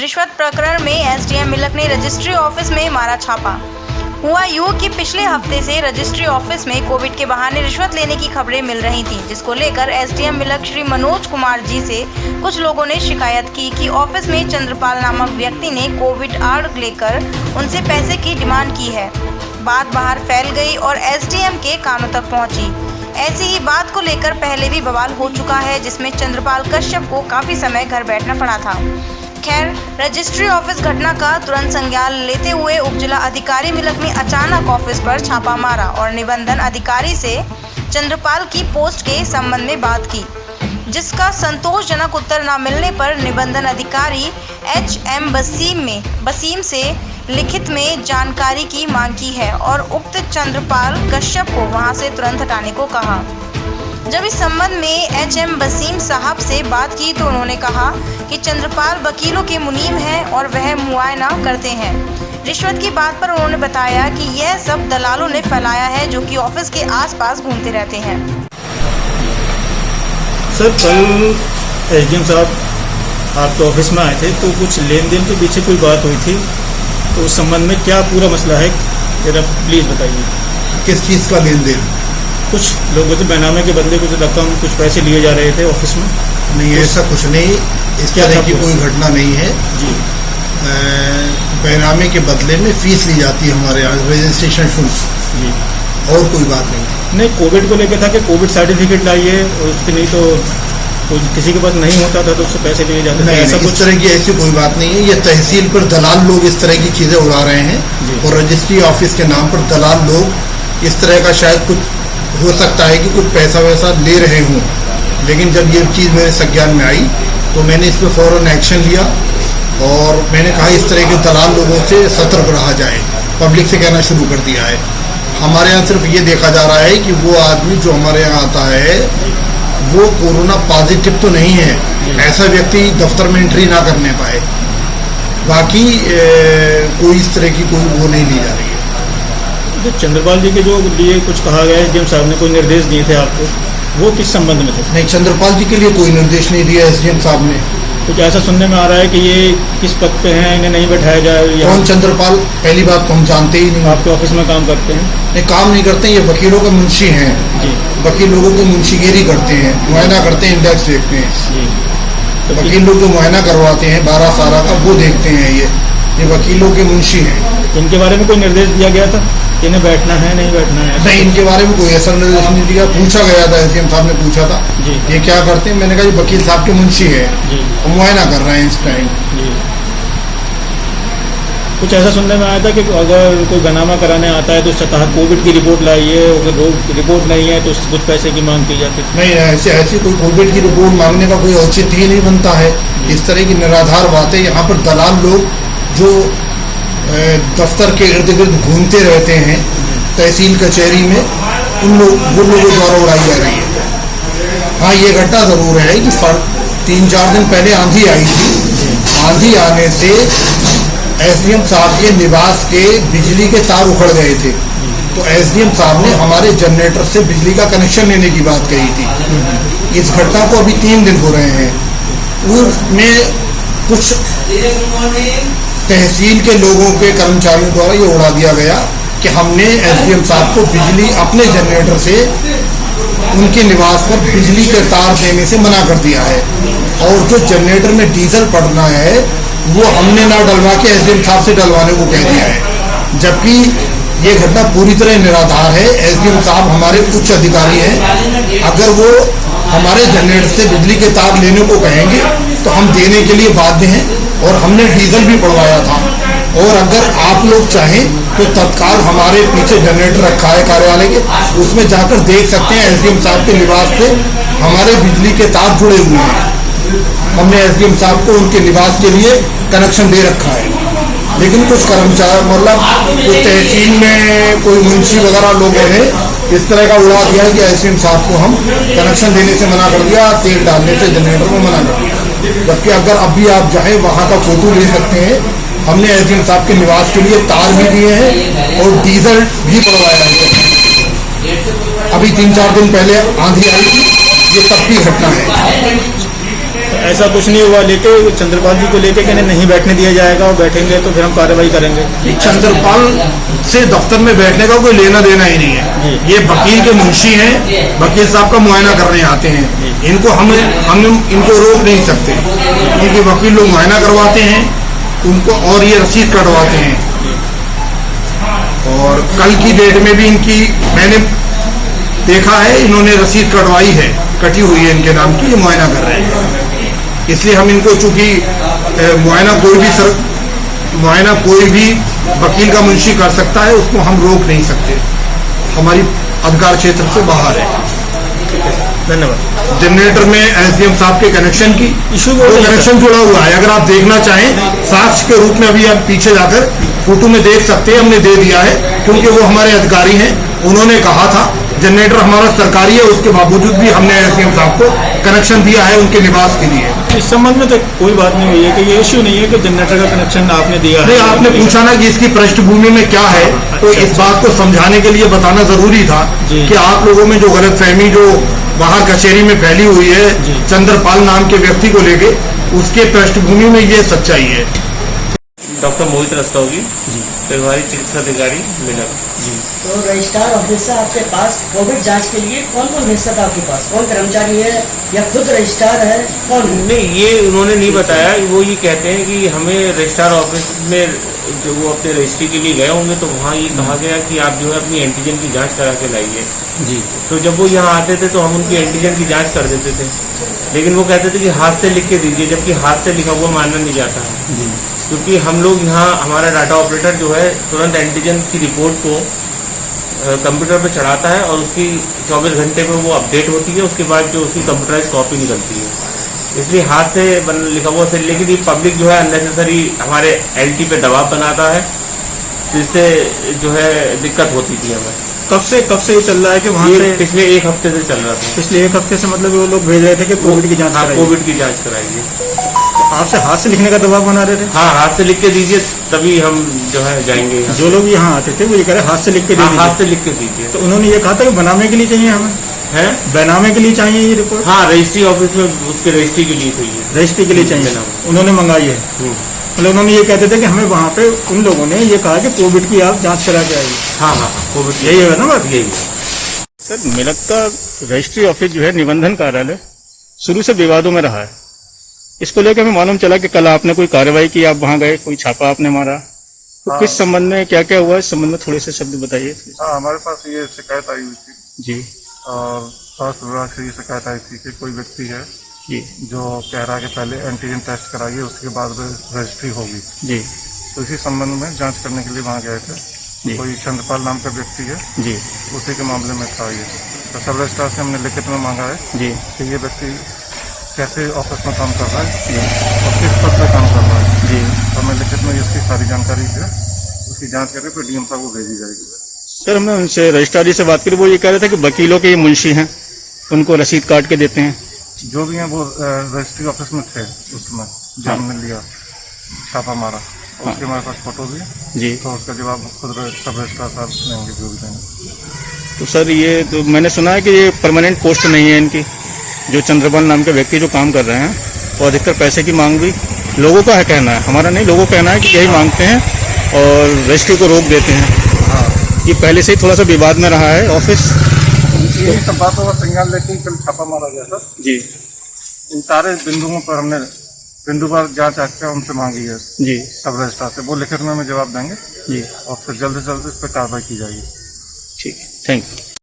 रिश्वत प्रकरण में एसडीएम मिलक ने रजिस्ट्री ऑफिस में मारा छापा। हुआ यूं कि पिछले हफ्ते से रजिस्ट्री ऑफिस में कोविड के बहाने रिश्वत लेने की खबरें मिल रही थीं, जिसको लेकर एसडीएम मिलक श्री मनोज कुमार जी से कुछ लोगों ने शिकायत की कि ऑफिस में चंद्रपाल नामक व्यक्ति ने कोविड कार्ड लेकर उनसे पैसे की डिमांड की है। बात बाहर फैल गई और एसडीएम के कानों तक पहुंची। ऐसी ही बात को लेकर पहले भी बवाल हो चुका है, जिसमें चंद्रपाल कश्यप को काफी समय घर बैठना पड़ा था। खैर, रजिस्ट्री ऑफिस घटना का तुरंत संज्ञान लेते हुए उप जिला अधिकारी मिलक ने अचानक ऑफिस पर छापा मारा और निबंधन अधिकारी से चंद्रपाल की पोस्ट के संबंध में बात की, जिसका संतोषजनक उत्तर न मिलने पर निबंधन अधिकारी HM बसीम से लिखित में जानकारी की मांग की है और उक्त चंद्रपाल कश्यप को वहां से तुरंत हटाने को कहा। जब इस संबंध में HM बसीम साहब से बात की तो उन्होंने कहा कि चंद्रपाल वकीलों के मुनीम हैं और वह मुआयना करते हैं। रिश्वत की बात पर उन्होंने बताया कि यह सब दलालों ने फैलाया है, जो कि ऑफिस के आसपास घूमते रहते हैं। सर, कल एसडीएम साहब आपके ऑफिस में आए थे तो कुछ लेन देन के पीछे कोई बात हुई थी, तो उस संबंध में क्या पूरा मसला है जरा प्लीज़ बताइए। किस चीज़ का लेन देन? कुछ लोगों से बैनामे के बदले कुछ रकम कुछ पैसे लिए जा रहे थे ऑफिस में। नहीं, ऐसा कुछ नहीं, इस तरह की कोई घटना नहीं है जी। बैनामे के बदले में फीस ली जाती है हमारे यहाँ, रजिस्ट्रेशन शुल्क जी, और कोई बात नहीं। नहीं, कोविड को लेकर था कि कोविड सर्टिफिकेट लाइए, उसके नहीं तो किसी के पास नहीं होता था तो उससे पैसे लिए जाते थे। नहीं, ऐसा इस तरह की ऐसी कोई बात नहीं है। ये तहसील पर दलाल लोग इस तरह की चीज़ें उड़ा रहे हैं और रजिस्ट्री ऑफिस के नाम पर दलाल लोग इस तरह का शायद कुछ हो सकता है कि कुछ पैसा वैसा ले रहे हों, लेकिन जब ये चीज़ मेरे संज्ञान में आई तो मैंने इस पर फ़ौरन एक्शन लिया और मैंने कहा इस तरह के दलाल लोगों से सतर्क रहा जाए। पब्लिक से कहना शुरू कर दिया है। हमारे यहाँ सिर्फ ये देखा जा रहा है कि वो आदमी जो हमारे यहाँ आता है वो कोरोना पॉजिटिव तो नहीं है, ऐसा व्यक्ति दफ्तर में एंट्री ना करने पाए। बाकी कोई इस तरह की कोई वो नहीं ली जा रही है। जो चंद्रपाल जी के जो लिए कुछ कहा गया है, एसडीएम साहब ने कोई निर्देश दिए थे आपको, वो किस संबंध में थे? नहीं, चंद्रपाल जी के लिए कोई निर्देश नहीं दिया एसडीएम साहब ने। कुछ ऐसा सुनने में आ रहा है कि ये किस पद पे हैं, इन्हें नहीं बैठाया जाए। कौन चंद्रपाल? पहली बात तो हम जानते ही नहीं। आपके ऑफिस में काम करते हैं? नहीं, काम नहीं करते, ये वकीलों के मुंशी हैं जी। वकील लोगों को मुंशीगिरी करते हैं, मुआयना करते हैं, इंडेक्स देखते हैं जी। तो वकील लोग जो मुआयना करवाते हैं 12 साल का वो देखते हैं। ये वकीलों के मुंशी हैं। इनके बारे में कोई निर्देश दिया गया था कि इन्हें बैठना है नहीं बैठना है? नहीं, इनके बारे में कोई ऐसा निर्देश नहीं दिया। पूछा गया था, एसडीएम साहब ने पूछा था जी। ये क्या करते हैं? मैंने कहा ये वकील साहब के मुंशी है, जी, मुआयना कर रहे हैं इस टाइम। जी। कुछ ऐसा सुनने में आया था कि अगर कोई बनामा कराने आता है तो सतह कोविड की रिपोर्ट लाइए, अगर रिपोर्ट नहीं है तो कुछ पैसे की मांग की जाती है। नहीं, ऐसी कोई कोविड की रिपोर्ट मांगने का कोई औचित्य ही नहीं बनता है। इस तरह की निराधार बातें यहाँ पर दलाल लोग जो दफ्तर के इर्द गिर्द घूमते रहते हैं तहसील कचहरी में, वो लोगों द्वारा उड़ाई जा रही है। हाँ, ये घटना ज़रूर है कि 3-4 दिन पहले आंधी आई थी। आंधी आने से एसडीएम साहब के निवास के बिजली के तार उखड़ गए थे, तो एसडीएम साहब ने हमारे जनरेटर से बिजली का कनेक्शन लेने की बात कही थी। इस घटना को अभी 3 दिन हो रहे हैं। उसमें कुछ तहसील के लोगों के कर्मचारियों द्वारा ये उड़ा दिया गया कि हमने एसडीएम साहब को बिजली अपने जनरेटर से उनके निवास पर बिजली के तार देने से मना कर दिया है, और जो जनरेटर में डीजल पड़ना है वो हमने ना डलवा के एसडीएम साहब से डलवाने को कह दिया है। जबकि ये घटना पूरी तरह निराधार है। एसडीएम साहब हमारे उच्च अधिकारी हैं, अगर वो हमारे जनरेटर से बिजली के तार लेने को कहेंगे तो हम देने के लिए बाध्य हैं, और हमने डीजल भी पड़वाया था। और अगर आप लोग चाहें तो तत्काल हमारे पीछे जनरेटर रखा है कार्यालय के, उसमें जाकर देख सकते हैं एसडीएम साहब के निवास से हमारे बिजली के तार जुड़े हुए हैं। हमने एसडीएम साहब को उनके निवास के लिए कनेक्शन दे रखा है। लेकिन कुछ कर्मचारी कुछ तहसील में कोई मुंशी वगैरह लोगों ने इस तरह का उड़ा दिया कि एसडीएम साहब को हम कनेक्शन देने से मना कर दिया, तेल डालने से जनरेटर में मना कर दिया। जबकि अगर अभी आप चाहें वहाँ का फोटो ले सकते हैं। हमने एसडीएम साहब के निवास के लिए तार भी दिए हैं और डीजल भी पड़वाया है। अभी 3-4 दिन पहले आंधी आई, ये तब की घटना है। ऐसा कुछ नहीं हुआ, लेके चंद्रपाल जी को लेके कि नहीं बैठने दिया जाएगा, और बैठेंगे तो फिर हम कार्रवाई करेंगे। चंद्रपाल से दफ्तर में बैठने का कोई लेना देना ही नहीं है। ये वकील के मुंशी हैं, वकील साहब का मुआयना करने आते हैं। इनको हम इनको रोक नहीं सकते, क्योंकि वकील लोग मुआयना करवाते हैं उनको, और ये रसीद कटवाते हैं। और कल की डेट में भी इनकी मैंने देखा है, इन्होंने रसीद कटवाई है, कटी हुई है इनके नाम की, ये मुआयना कर रहे हैं। इसलिए हम इनको, चूंकि मुआयना कोई भी वकील का मुंशी कर सकता है, उसको हम रोक नहीं सकते, हमारी अधिकार क्षेत्र से बाहर है। धन्यवाद। जनरेटर में एसडीएम साहब के कनेक्शन की इशू वो कनेक्शन जुड़ा हुआ है। अगर आप देखना चाहें साक्ष्य के रूप में, अभी आप पीछे जाकर फोटो में देख सकते हैं, हमने दे दिया है, क्योंकि वो हमारे अधिकारी हैं। उन्होंने कहा था जनरेटर हमारा सरकारी है, उसके बावजूद भी हमने एसडीएम साहब को कनेक्शन दिया है उनके निवास के लिए। इस संबंध में तो कोई बात नहीं हुई है कि ये इश्यू नहीं है कि जनरेटर का कनेक्शन आपने दिया है। नहीं, आपने पूछा ना कि इसकी पृष्ठभूमि में क्या है, तो इस बात को समझाने के लिए बताना जरूरी था कि आप लोगों में जो गलतफहमी जो बाहर कचहरी में फैली हुई है चंद्रपाल नाम के व्यक्ति को लेके, उसके पृष्ठभूमि में ये सच्चाई है। डॉक्टर मोहित रस्तोगी, प्रभारी चिकित्सा अधिकारी मिलक। तो रजिस्ट्रार ऑफिसर आपके पास कोविड जांच के लिए कौन कौन भेजता था आपके पास? कौन कर्मचारी है या खुद रजिस्ट्रार है, कौन? नहीं, ये उन्होंने नहीं बताया। वो ये कहते हैं कि हमें रजिस्ट्रार ऑफिस में जो वो अपने रजिस्ट्री के लिए गए होंगे, तो वहाँ ये कहा गया कि आप जो है अपनी एंटीजन की जांच करा के लाइए जी। तो जब वो यहाँ आते थे तो हम उनकी एंटीजन की जांच कर देते थे, लेकिन वो कहते थे कि हाथ से लिख के दीजिए, जबकि हाथ से लिखा हुआ मानना नहीं जाता है जी। क्योंकि हम लोग यहाँ, हमारा डाटा ऑपरेटर जो है तुरंत एंटीजन की रिपोर्ट को कंप्यूटर पे चढ़ाता है और उसकी 24 घंटे में वो अपडेट होती है। उसके बाद जो उसकी कंप्यूटराइज कॉपी निकलती है, इसलिए हाथ से लिखा हुआ से। लेकिन ये पब्लिक जो है अननेसेसरी हमारे एलटी पे दबाव बनाता है, जिससे जो है दिक्कत होती थी हमें। कब से ये चल रहा है कि वहाँ से? पिछले एक हफ्ते से चल रहा था। पिछले एक हफ्ते से मतलब वो लोग भेज रहे थे कि कोविड की जांच कराइए। कोविड की जांच कराइए। आपसे हाथ से लिखने का दबाव बना रहे थे? हाँ, हाथ से लिख के दीजिए, तभी हम जो है जाएंगे। जो लोग यहाँ आते थे वो ये कह रहे हाथ से लिख के दीजिए। हाथ से लिख के दीजिए। तो उन्होंने ये कहा था कि बनाने के लिए चाहिए हमें, है बनाने के लिए चाहिए ये रिपोर्ट? हाँ, रजिस्ट्री ऑफिस में उसके रजिस्ट्री के लिए चाहिए। रजिस्ट्री के लिए चाहिए, उन्होंने मंगाई है। मतलब उन्होंने ये कहते थे कि हमें वहाँ पे उन लोगों ने ये कहा कि कोविड की आप जांच करा के आइए। हाँ, कोविड यही है ना बात? यही सर, मिलक का रजिस्ट्री ऑफिस जो है निबंधन कार्यालय शुरू से विवादों में रहा है। इसको लेकर हमें मालूम चला कि कल आपने कोई कार्रवाई की, आप वहाँ गए, कोई छापा आपने मारा, तो किस संबंध में क्या क्या हुआ, इस संबंध में थोड़े से शब्द बताइए। हाँ, हमारे पास ये शिकायत आई हुई थी जी, और स्वास्थ्य विभाग से ये शिकायत आई थी कि कोई व्यक्ति है जी, जो कह रहा है कि पहले एंटीजन टेस्ट कराइए, उसके बाद रजिस्ट्री होगी जी, तो इसी संबंध में जांच करने के लिए वहाँ गए थे। जी, कोई चंद्रपाल नाम का व्यक्ति है जी, उसी के मामले में था ये। तो सब रजिस्ट्रार से हमने लिखित में मांगा है जी, कि ये व्यक्ति कैसे ऑफिस में काम कर रहा है जी, और किस पद पर काम कर रहा है जी। तो हमें लिखित में इसकी सारी जानकारी है, उसकी जाँच करके फिर डीएम साहब को भेजी जाएगी। सर, हमने उनसे रजिस्ट्रार जी से बात करी, वो ये कह रहे थे कि वकीलों के ये मुंशी हैं, उनको रसीद काट के देते हैं। जो भी हैं वो रजिस्ट्री ऑफिस में थे उस समय जब हमने लिया, छापा मारा, उसके हमारे पास फोटो भी है जी। तो उसका जवाब खुद सब रजिस्ट्रार साहब लेंगे, जो भी देंगे। तो सर, ये तो मैंने सुना है कि ये परमानेंट पोस्ट नहीं है इनकी, जो चंद्रपाल नाम के व्यक्ति जो काम कर रहे हैं, और अधिकतर पैसे की मांग भी लोगों का है कहना है, हमारा नहीं, लोगों का कहना है कि यही मांगते हैं और रजिस्ट्री को रोक देते हैं। हाँ, ये पहले से ही थोड़ा सा विवाद में रहा है ऑफिस। यही सब बातों का संज्ञान लेके ही कल छापा मारा गया सर। जी, इन सारे बिंदुओं पर हमने बिंदुवार जांच आकर उनसे मांगी है जी, सब रजिस्ट्रार से, वो लिखित में हमें जवाब देंगे जी, और फिर जल्द से जल्द इस पर कार्रवाई की जाएगी। ठीक है, थैंक यू।